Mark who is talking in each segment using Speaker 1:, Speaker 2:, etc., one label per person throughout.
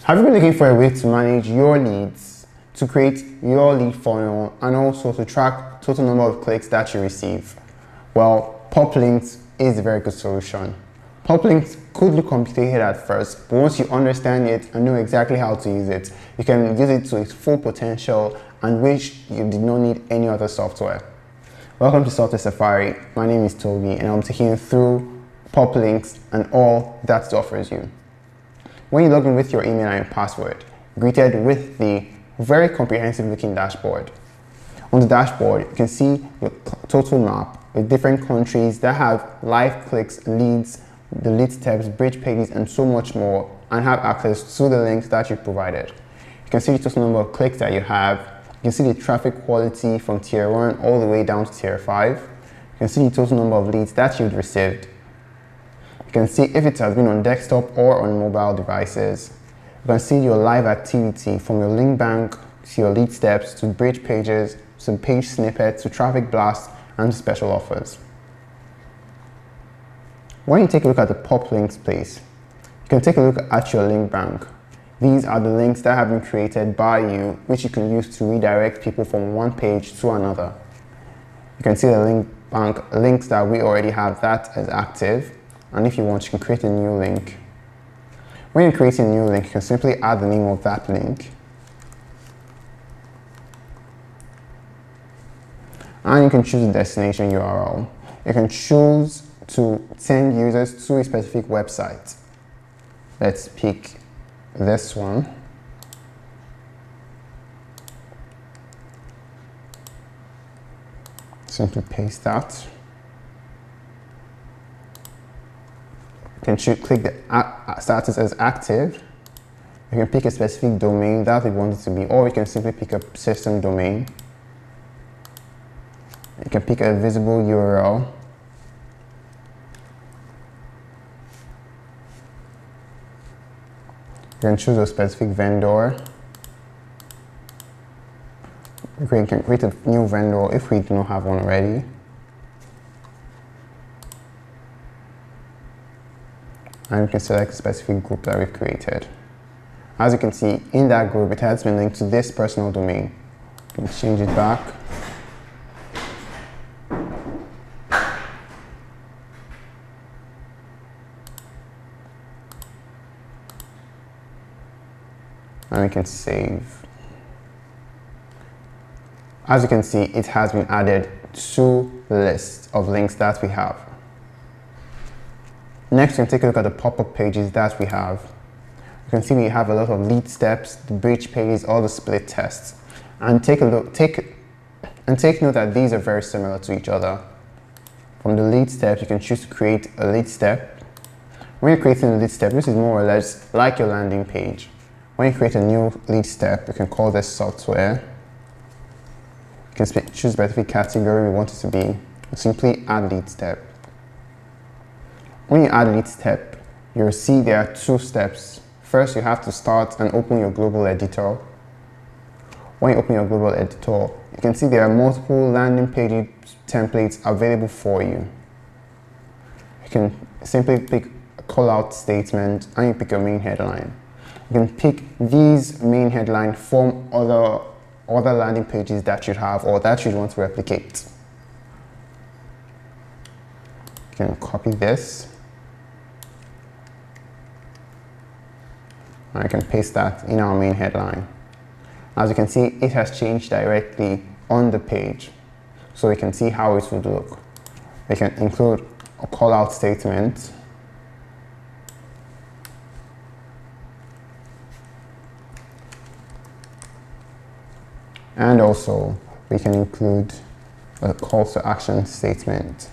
Speaker 1: Have you been looking for a way to manage your leads, to create your lead funnel, and also to track total number of clicks that you receive? Well, Poplinks is a very good solution. Poplinks could look complicated at first, but once you understand it and know exactly how to use it, you can use it to its full potential and wish you did not need any other software. Welcome to Software Safari. My name is Toby and I'm taking you through Poplinks and all that it offers you. When you log in with your email and your password, greeted with the very comprehensive looking dashboard. On the dashboard, you can see your total map with different countries that have live clicks, leads, the lead steps, bridge pages, and so much more, and have access to the links that you provided. You can see the total number of clicks that you have. You can see the traffic quality from tier 1 all the way down to tier 5. You can see the total number of leads that you've received. You can see if it has been on desktop or on mobile devices. You can see your live activity from your link bank to your lead steps to bridge pages, to page snippets, to traffic blasts, and special offers. When you take a look at the Poplinks place, you can take a look at your link bank. These are the links that have been created by you, which you can use to redirect people from one page to another. You can see the link bank links that we already have that is active. And if you want, you can create a new link. When you create a new link, you can simply add the name of that link. And you can choose the destination URL. You can choose to send users to a specific website. Let's pick this one. Simply paste that. You can click the status as active. You can pick a specific domain that we want it to be, or you can simply pick a system domain. You can pick a visible URL. You can choose a specific vendor. You can create a new vendor if we do not have one already. And you can select a specific group that we've created. As you can see, in that group, it has been linked to this personal domain. You can change it back. And we can save. As you can see, it has been added to the list of links that we have. Next, we can take a look at the pop-up pages that we have. You can see we have a lot of lead steps, the bridge pages, all the split tests. And take note that these are very similar to each other. From the lead steps, you can choose to create a lead step. When you're creating a lead step, this is more or less like your landing page. When you create a new lead step, you can call this software. You can choose a specific category we want it to be. Simply add lead step. When you add lead step, you'll see there are two steps. First, you have to start and open your global editor. When you open your global editor, you can see there are multiple landing page templates available for you. You can simply pick a call-out statement and you pick your main headline. You can pick these main headline from other landing pages that you have or that you want to replicate. You can copy this. I can paste that in our main headline. As you can see, it has changed directly on the page, so we can see how it would look. We can include a call-out statement. And also, we can include a call to action statement.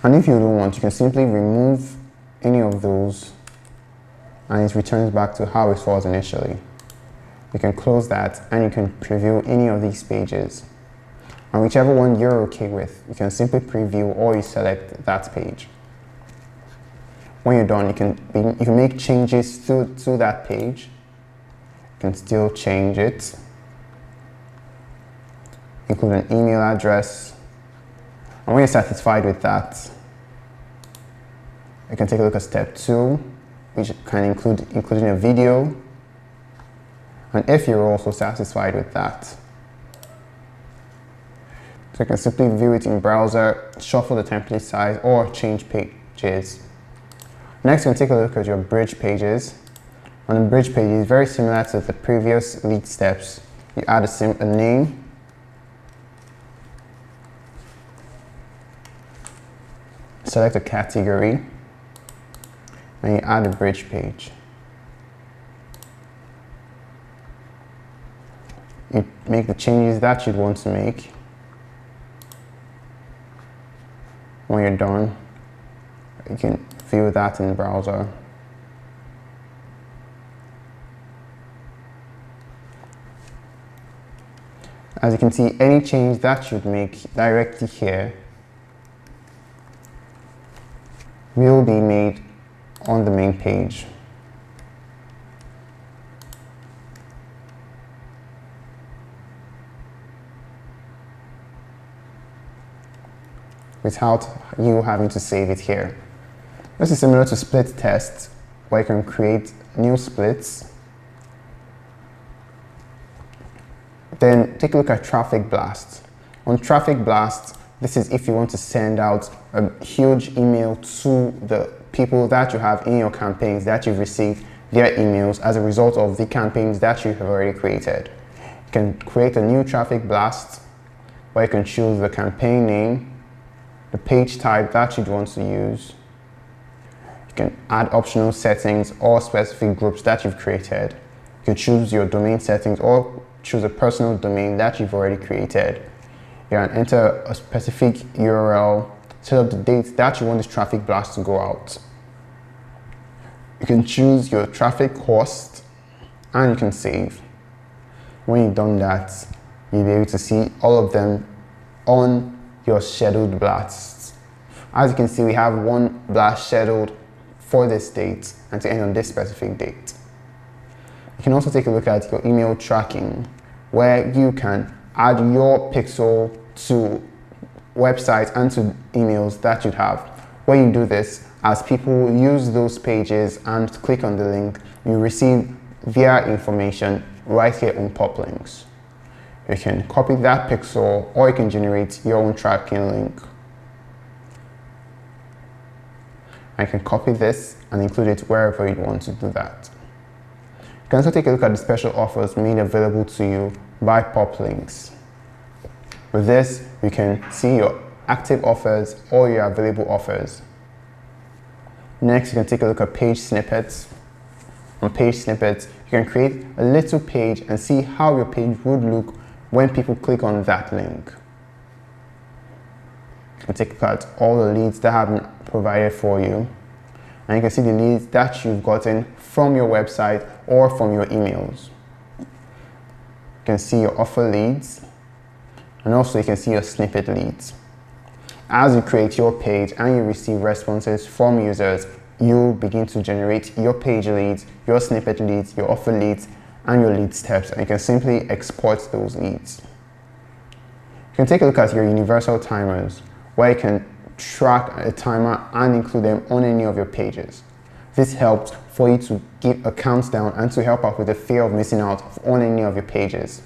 Speaker 1: And if you don't want, you can simply remove any of those and it returns back to how it was initially. You can close that and you can preview any of these pages. And whichever one you're okay with, you can simply preview or you select that page. When you're done, you can make changes to that page. You can still change it. Include an email address. And when you're satisfied with that, You can take a look at step 2, which can including a video. And if you're also satisfied with that, so you can simply view it in browser, shuffle the template size, or change pages. Next, you can take a look at your bridge pages. On the bridge pages, very similar to the previous lead steps, you add a name, select a category, and you add a bridge page. You make the changes that you'd want to make. When you're done, you can view that in the browser. As you can see, any change that you'd make directly here will be made on the main page. Without you having to save it here. This is similar to split tests, where you can create new splits. Then take a look at traffic blasts. On traffic blasts, this is if you want to send out a huge email to the people that you have in your campaigns, that you've received their emails as a result of the campaigns that you have already created. You can create a new traffic blast where you can choose the campaign name, the page type that you'd want to use. You can add optional settings or specific groups that you've created. You can choose your domain settings or choose a personal domain that you've already created. You can enter a specific URL, set up the date that you want this traffic blast to go out. You can choose your traffic cost and you can save. When you've done that, you'll be able to see all of them on your scheduled blasts. As you can see, we have one blast scheduled for this date and to end on this specific date. You can also take a look at your email tracking, where you can add your pixel to websites and to emails that you'd have. When you do this, as people use those pages and click on the link, you receive their information right here on Poplinks. You can copy that pixel or you can generate your own tracking link. I can copy this and include it wherever you want to do that. You can also take a look at the special offers made available to you by Poplinks. With this, you can see your active offers or your available offers. Next, you can take a look at page snippets. On page snippets, you can create a little page and see how your page would look when people click on that link. You can take a look at all the leads that have been provided for you. And you can see the leads that you've gotten from your website or from your emails. You can see your offer leads, and also you can see your snippet leads. As you create your page and you receive responses from users, you begin to generate your page leads, your snippet leads, your offer leads, and your lead steps, and you can simply export those leads. You can take a look at your universal timers, where you can track a timer and include them on any of your pages. This helps for you to give a countdown and to help out with the fear of missing out on any of your pages.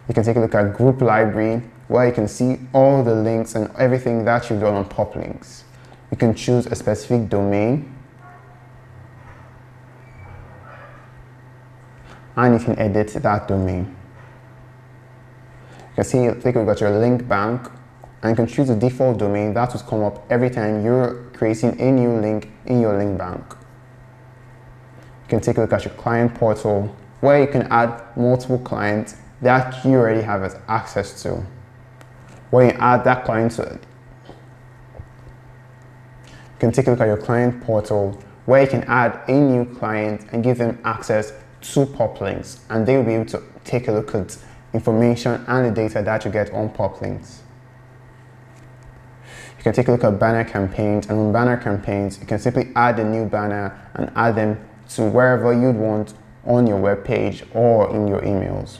Speaker 1: You can take a look at group library, where you can see all the links and everything that you've done on Poplinks. You can choose a specific domain, and you can edit that domain. You can see, take a look at your link bank, and you can choose a default domain that will come up every time you're creating a new link in your link bank. You can take a look at your client portal, where you can add multiple clients that you already have access to. When you add that client to it, you can take a look at your client portal, where you can add a new client and give them access to Poplinks, and they will be able to take a look at information and the data that you get on Poplinks. You can take a look at banner campaigns, and on banner campaigns, you can simply add a new banner and add them to wherever you'd want on your web page or in your emails.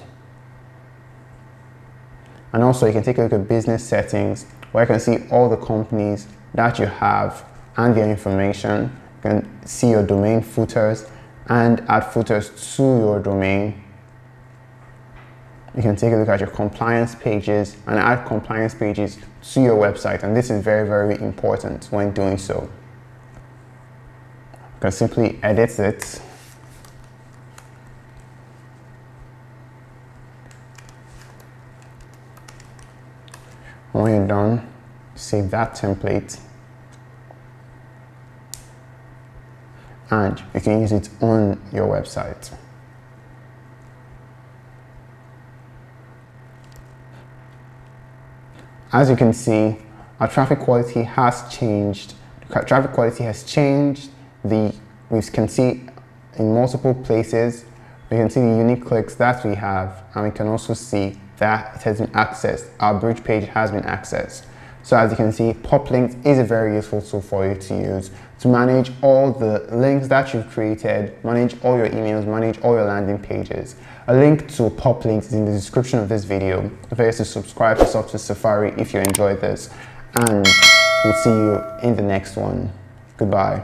Speaker 1: And also you can take a look at business settings, where you can see all the companies that you have and their information. You can see your domain footers and add footers to your domain. You can take a look at your compliance pages and add compliance pages to your website, and this is very, very important when doing so. You can simply edit it. When you're done, save that template and you can use it on your website. As you can see, our traffic quality has changed. Traffic quality has changed. We can see in multiple places. We can see the unique clicks that we have, and we can also see that it has been accessed. Our bridge page has been accessed. So as you can see, Poplinks is a very useful tool for you to use to manage all the links that you've created, manage all your emails, manage all your landing pages. A link to Poplinks is in the description of this video. Don't forget to subscribe to Software Safari if you enjoyed this, and we'll see you in the next one. Goodbye.